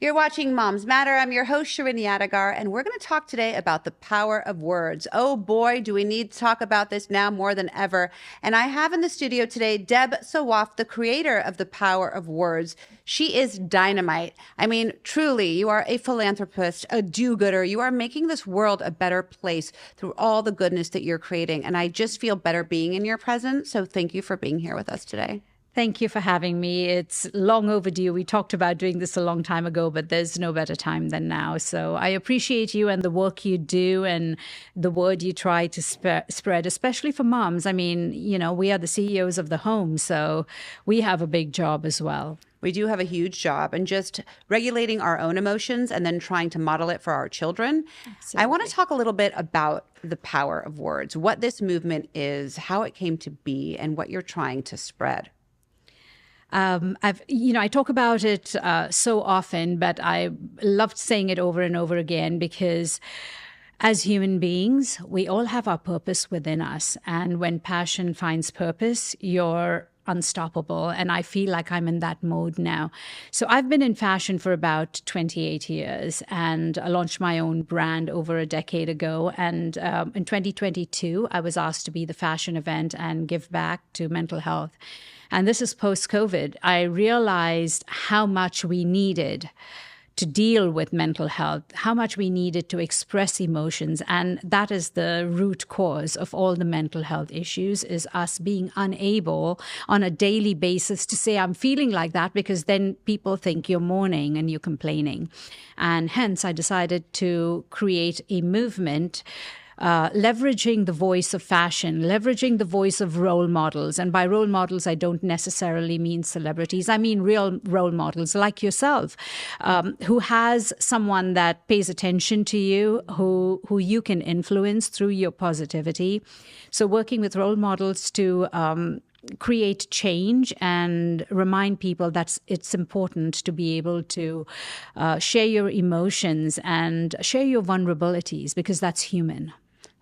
You're watching Moms Matter. I'm your host, Shirin Yadegar, and we're going to talk today about the power of words. Oh boy, do we need to talk about this now more than ever. And I have in the studio today Deb Sawaf, the creator of The Power of Words. She is dynamite. I mean, truly, you are a philanthropist, a do-gooder. You are making this world a better place through all the goodness that you're creating. And I just feel better being in your presence. So thank you for being here with us today. Thank you for having me. It's long overdue. We talked about doing this a long time ago, but there's no better time than now. So I appreciate you and the work you do and the word you try to spread, especially for moms. I mean, we are the CEOs of the home, so we have a big job as well. We do have a huge job, and just regulating our own emotions and then trying to model it for our children. Absolutely. I want to talk a little bit about the power of words, what this movement is, how it came to be, and what you're trying to spread. I talk about it so often, but I loved saying it over and over again because as human beings, we all have our purpose within us. And when passion finds purpose, you're unstoppable. And I feel like I'm in that mode now. So I've been in fashion for about 28 years and I launched my own brand over a decade ago. And in 2022, I was asked to be the fashion event and give back to mental health. And this is post-COVID. I realized how much we needed to deal with mental health, how much we needed to express emotions. And that is the root cause of all the mental health issues, is us being unable on a daily basis to say, I'm feeling like that, because then people think you're mourning and you're complaining. And hence, I decided to create a movement leveraging the voice of fashion, leveraging the voice of role models. And by role models, I don't necessarily mean celebrities. I mean real role models like yourself, who has someone that pays attention to you, who you can influence through your positivity. So working with role models to create change and remind people that it's important to be able to share your emotions and share your vulnerabilities, because that's human.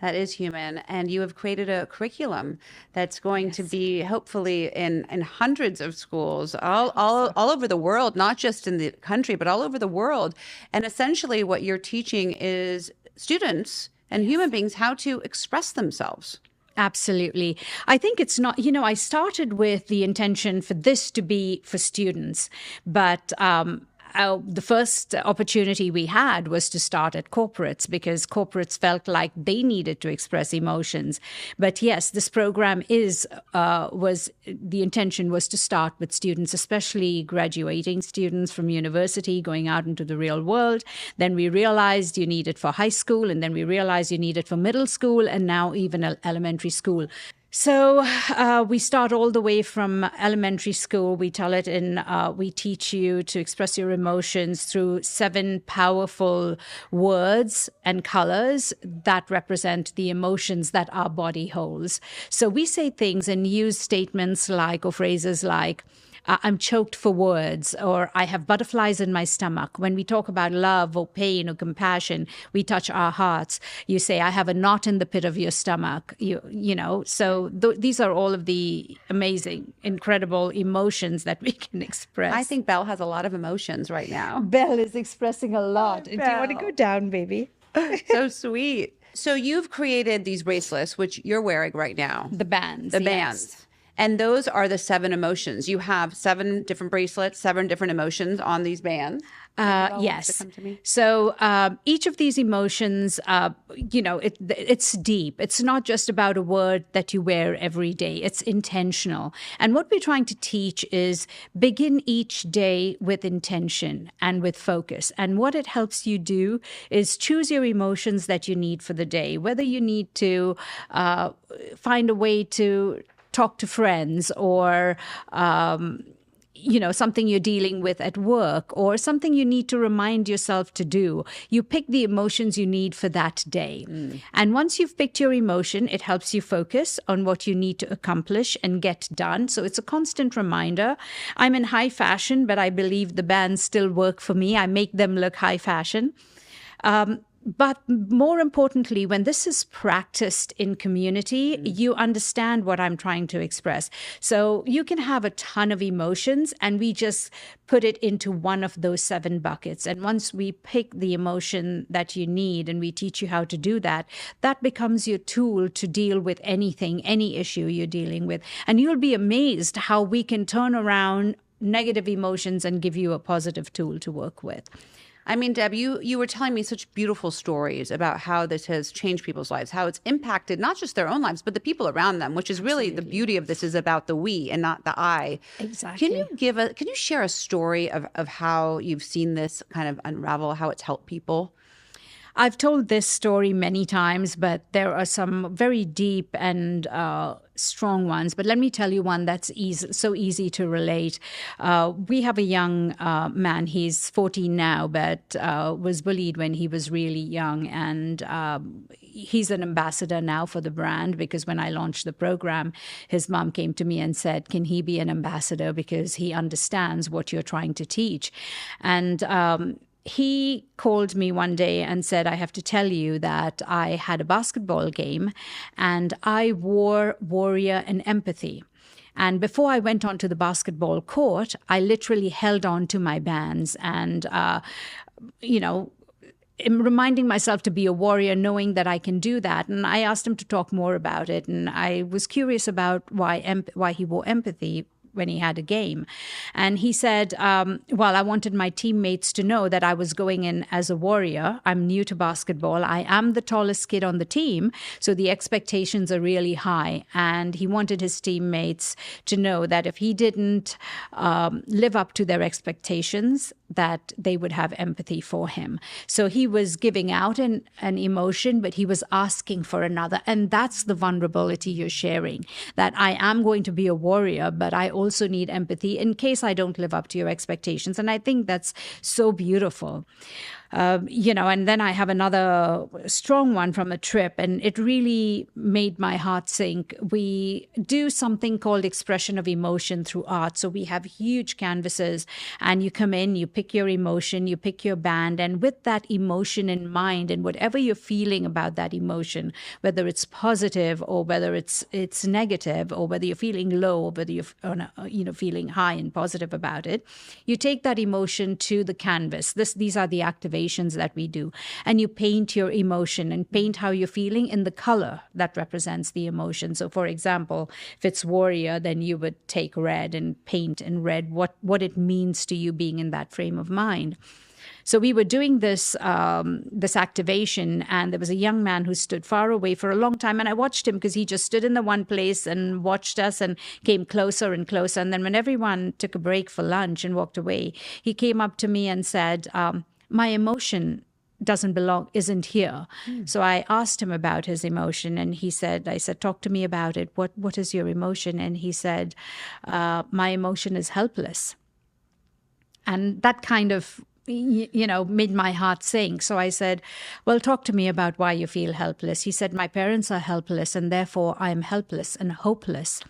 That is human. And you have created a curriculum that's going to be hopefully in hundreds of schools all over the world, not just in the country, but all over the world. And essentially what you're teaching is students and human beings how to express themselves. Absolutely. I think it's not, I started with the intention for this to be for students, but the first opportunity we had was to start at corporates, because corporates felt like they needed to express emotions. But yes, this program the intention was to start with students, especially graduating students from university, going out into the real world. Then we realized you need it for high school, and then we realized you need it for middle school, and now even elementary school. So we start all the way from elementary school. We we teach you to express your emotions through 7 powerful words and colors that represent the emotions that our body holds. So we say things and use statements or phrases like, I'm choked for words, or I have butterflies in my stomach. When we talk about love or pain or compassion, we touch our hearts. You say, I have a knot in the pit of your stomach. So these are all of the amazing, incredible emotions that we can express. I think Belle has a lot of emotions right now. Belle is expressing a lot. Oh, do you want to go down, baby? So sweet. So you've created these bracelets, which you're wearing right now. The bands. The bands. And those are the 7 emotions. You have 7 different bracelets, 7 different emotions on these bands. Yes. So each of these emotions, it's deep. It's not just about a word that you wear every day. It's intentional. And what we're trying to teach is begin each day with intention and with focus. And what it helps you do is choose your emotions that you need for the day, whether you need to find a way to talk to friends, or something you're dealing with at work, or something you need to remind yourself to do. You pick the emotions you need for that day. And once you've picked your emotion, it helps you focus on what you need to accomplish and get done. So it's a constant reminder. I'm in high fashion, but I believe the bands still work for me. I make them look high fashion. But more importantly, when this is practiced in community, you understand what I'm trying to express. So you can have a ton of emotions, and we just put it into one of those 7 buckets. And once we pick the emotion that you need and we teach you how to do that, that becomes your tool to deal with anything, any issue you're dealing with. And you'll be amazed how we can turn around negative emotions and give you a positive tool to work with. I mean, Deb, you were telling me such beautiful stories about how this has changed people's lives, how it's impacted not just their own lives, but the people around them, which is really the beauty of this is about the we and not the I. Exactly. Can you share a story of how you've seen this kind of unravel, how it's helped people? I've told this story many times, but there are some very deep and strong ones. But let me tell you one that's so easy to relate. We have a young man. He's 14 now, but was bullied when he was really young. And he's an ambassador now for the brand, because when I launched the program, his mom came to me and said, can he be an ambassador because he understands what you're trying to teach? And he called me one day and said, I have to tell you that I had a basketball game and I wore warrior and empathy. And before I went onto the basketball court, I literally held on to my bands and, reminding myself to be a warrior, knowing that I can do that. And I asked him to talk more about it. And I was curious about why he wore empathy when he had a game. And he said, well, I wanted my teammates to know that I was going in as a warrior. I'm new to basketball. I am the tallest kid on the team, so the expectations are really high. And he wanted his teammates to know that if he didn't live up to their expectations, that they would have empathy for him. So he was giving out an emotion, but he was asking for another. And that's the vulnerability you're sharing, that I am going to be a warrior, but I also need empathy in case I don't live up to your expectations. And I think that's so beautiful. And then I have another strong one from a trip, and it really made my heart sink. We do something called expression of emotion through art. So we have huge canvases, and you come in, you pick your emotion, you pick your band, and with that emotion in mind, and whatever you're feeling about that emotion, whether it's positive or whether it's negative, or whether you're feeling low or whether you're feeling high and positive about it, you take that emotion to the canvas. These are the activations that we do. And you paint your emotion and paint how you're feeling in the color that represents the emotion. So for example, if it's warrior, then you would take red and paint in red what it means to you being in that frame of mind. So we were doing this activation, and there was a young man who stood far away for a long time. And I watched him because he just stood in the one place and watched us and came closer and closer. And then when everyone took a break for lunch and walked away, he came up to me and said, my emotion isn't here. So I asked him about his emotion, and I said, talk to me about it. What is your emotion? And he said, my emotion is helpless. And that kind of, made my heart sink. So I said, well, talk to me about why you feel helpless. He said, my parents are helpless, and therefore I'm helpless and hopeless.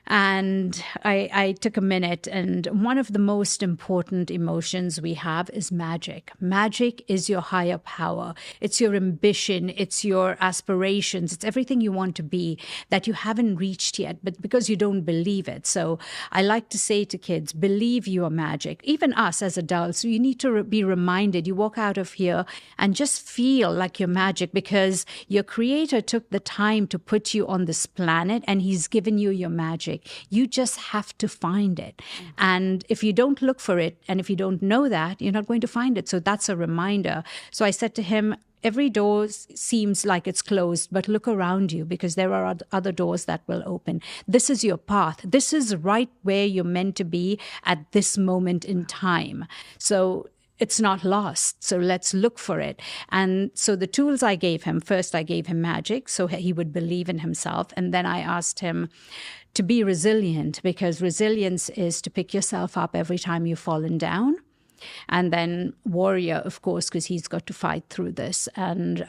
And I took a minute, and one of the most important emotions we have is magic. Magic is your higher power. It's your ambition. It's your aspirations. It's everything you want to be that you haven't reached yet, but because you don't believe it. So I like to say to kids, believe you are magic. Even us as adults, you need to be reminded. You walk out of here and just feel like you're magic, because your creator took the time to put you on this planet, and he's given you your magic. You just have to find it. And if you don't look for it, and if you don't know that, you're not going to find it. So that's a reminder. So I said to him, every door seems like it's closed, but look around you, because there are other doors that will open. This is your path. This is right where you're meant to be at this moment in time. So it's not lost. So let's look for it. And so the tools I gave him, first I gave him magic so he would believe in himself. And then I asked him to be resilient, because resilience is to pick yourself up every time you've fallen down. And then warrior, of course, because he's got to fight through this. And,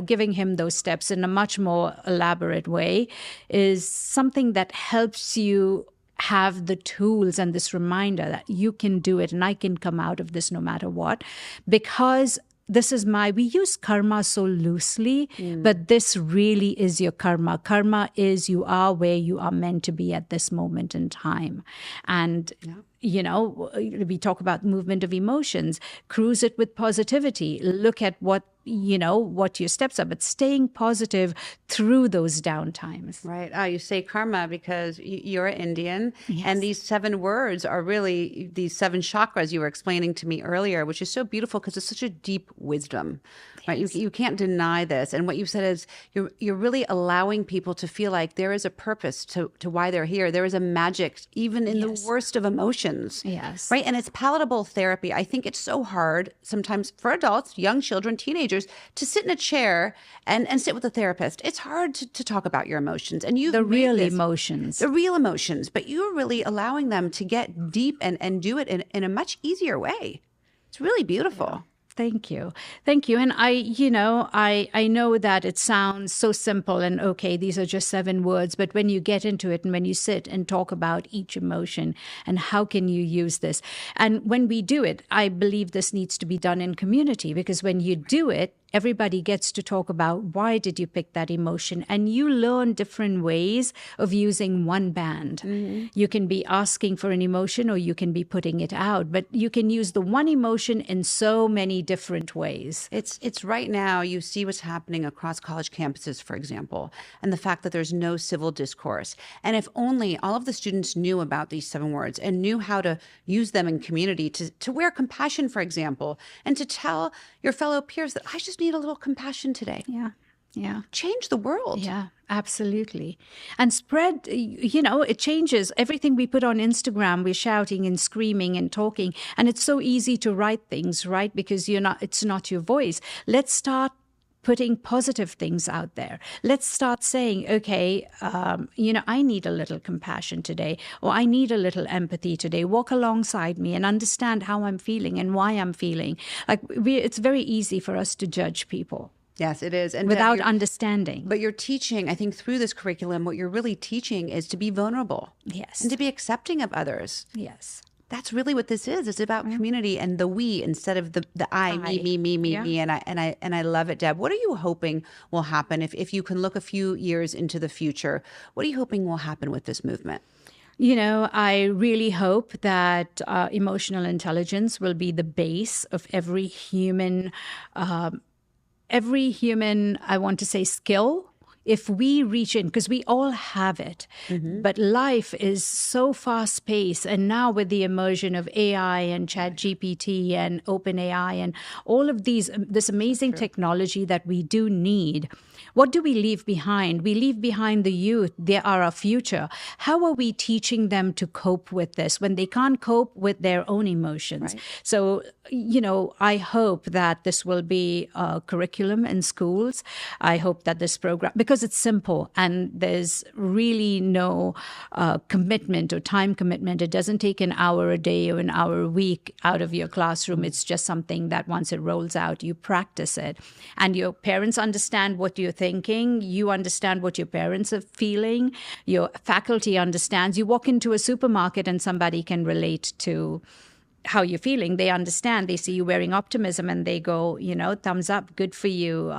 giving him those steps in a much more elaborate way is something that helps you have the tools and this reminder that you can do it and I can come out of this no matter what. Because we use karma so loosely, but this really is your karma. Karma is you are where you are meant to be at this moment in time. And we talk about movement of emotions, cruise it with positivity, look at what your steps are, but staying positive through those down times. Right. You say karma because you're Indian, Yes. and these 7 words are really these 7 chakras you were explaining to me earlier, which is so beautiful because it's such a deep wisdom. Right. You can't deny this. And what you said is you're really allowing people to feel like there is a purpose to why they're here. There is a magic even in the worst of emotions. Yes. Right. And it's palatable therapy. I think it's so hard sometimes for adults, young children, teenagers to sit in a chair and sit with a therapist. It's hard to talk about your emotions. And the real emotions. The real emotions. But you're really allowing them to get deep and do it in a much easier way. It's really beautiful. Yeah. Thank you. Thank you. And I know that it sounds so simple and okay, these are just 7 words, but when you get into it and when you sit and talk about each emotion and how can you use this? And when we do it, I believe this needs to be done in community, because when you do it, everybody gets to talk about why did you pick that emotion, and you learn different ways of using one band. Mm-hmm. You can be asking for an emotion or you can be putting it out, but you can use the one emotion in so many different ways. It's right now you see what's happening across college campuses, for example, and the fact that there's no civil discourse. And if only all of the students knew about these 7 words and knew how to use them in community to wear compassion, for example, and to tell your fellow peers that I just need a little compassion today. Yeah. Yeah. Change the world. Yeah, absolutely. And spread, it changes everything we put on Instagram. We're shouting and screaming and talking. And it's so easy to write things, right? Because it's not your voice. Let's start putting positive things out there. Let's start saying, okay, I need a little compassion today, or I need a little empathy today. Walk alongside me and understand how I'm feeling and why I'm feeling. It's very easy for us to judge people. Yes, it is. And without understanding. But you're teaching, I think through this curriculum, what you're really teaching is to be vulnerable. Yes. And to be accepting of others. Yes. That's really what this is. It's about community and the we instead of the I, me. And I love it, Deb. What are you hoping will happen if you can look a few years into the future? What are you hoping will happen with this movement? I really hope that emotional intelligence will be the base of every human, I want to say, skill. If we reach in, because we all have it, but life is so fast paced. And now with the immersion of AI and ChatGPT and OpenAI and all of this amazing technology that we do need, what do we leave behind? We leave behind the youth. They are our future. How are we teaching them to cope with this when they can't cope with their own emotions? Right. So, I hope that this will be a curriculum in schools. I hope that this program, because it's simple and there's really no commitment or time commitment. It doesn't take an hour a day or an hour a week out of your classroom. It's just something that once it rolls out, you practice it. And your parents understand what you're thinking. You understand what your parents are feeling. Your faculty understands. You walk into a supermarket and somebody can relate to how you're feeling. They understand. They see you wearing optimism and they go, thumbs up, good for you.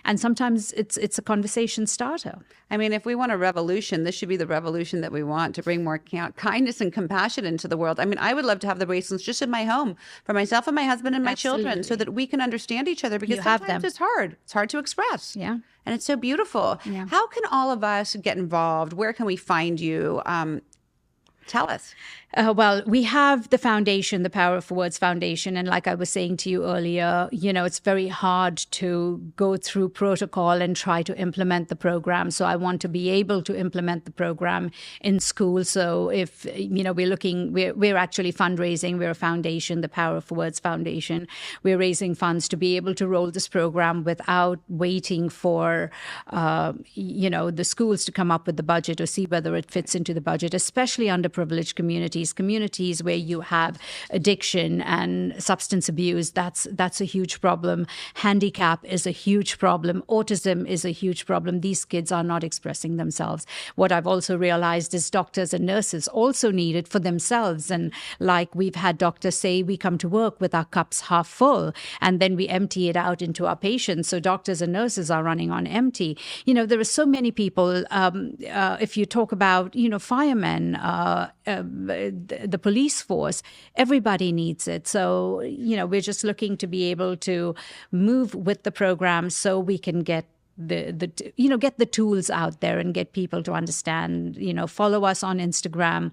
And sometimes it's a conversation starter. I mean, if we want a revolution, this should be the revolution that we want, to bring more kindness and compassion into the world. I mean, I would love to have the bracelets just in my home for myself and my husband and my children, so that we can understand each other, because sometimes it's hard. It's hard to express. Yeah. And it's so beautiful. Yeah. How can all of us get involved? Where can we find you? Tell us. Well, we have the foundation, the Power of Words Foundation. And like I was saying to you earlier, it's very hard to go through protocol and try to implement the program. So I want to be able to implement the program in school. So if, we're actually fundraising. We're a foundation, the Power of Words Foundation. We're raising funds to be able to roll this program without waiting for, the schools to come up with the budget or see whether it fits into the budget, especially underprivileged communities. families, communities where you have addiction and substance abuse. That's a huge problem. Handicap is a huge problem. Autism is a huge problem. These kids are not expressing themselves. What I've also realized is doctors and nurses also need it for themselves. And like we've had doctors say, we come to work with our cups half full, and then we empty it out into our patients. So doctors and nurses are running on empty. There are so many people. If you talk about, firemen, the police force, everybody needs it. So, we're just looking to be able to move with the program so we can get get the tools out there and get people to understand. Follow us on Instagram,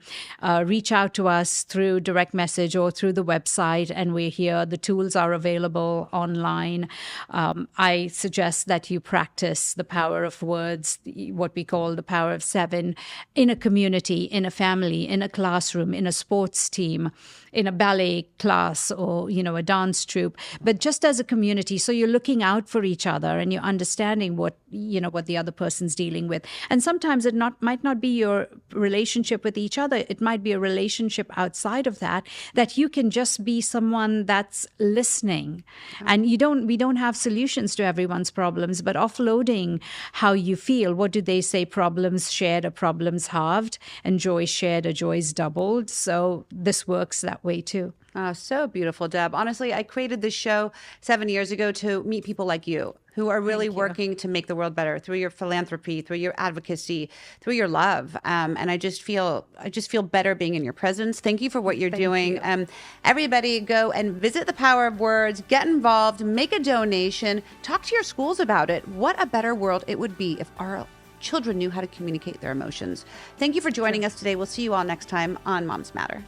reach out to us through direct message or through the website, and we're here. The tools are available online. I suggest that you practice the power of words, what we call the power of 7, in a community, in a family, in a classroom, in a sports team, in a ballet class, or a dance troupe, but just as a community. So you're looking out for each other and you're understanding what the other person's dealing with. And sometimes it might not be your relationship with each other. It might be a relationship outside of that you can just be someone that's listening. And we don't have solutions to everyone's problems, but offloading how you feel. What do they say? Problems shared are problems halved, and joy shared are joys doubled. So this works that way too. Oh, so beautiful, Deb. Honestly, I created this show 7 years ago to meet people like you who are really working to make the world better through your philanthropy, through your advocacy, through your love. And I just feel better being in your presence. Thank you for what you're doing. Everybody go and visit The Power of Words, get involved, make a donation, talk to your schools about it. What a better world it would be if our children knew how to communicate their emotions. Thank you for joining us today. We'll see you all next time on Moms Matter.